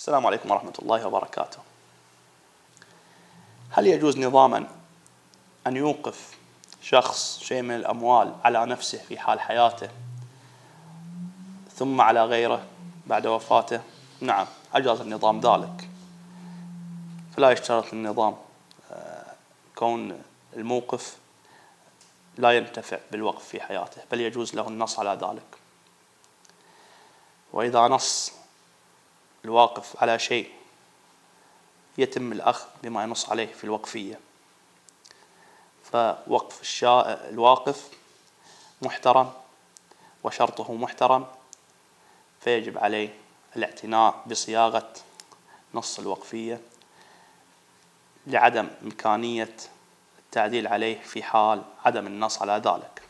السلام عليكم ورحمة الله وبركاته. هل يجوز نظاما أن يوقف شخص شيء من الأموال على نفسه في حال حياته ثم على غيره بعد وفاته؟ نعم، أجاز النظام ذلك. فلا يشترط النظام كون الموقف لا ينتفع بالوقف في حياته، بل يجوز له النص على ذلك. وإذا نص الواقف على شيء يتم الأخذ بما ينص عليه في الوقفية، فوقف الواقف محترم وشرطه محترم، فيجب عليه الاعتناء بصياغة نص الوقفية لعدم إمكانية التعديل عليه في حال عدم النص على ذلك.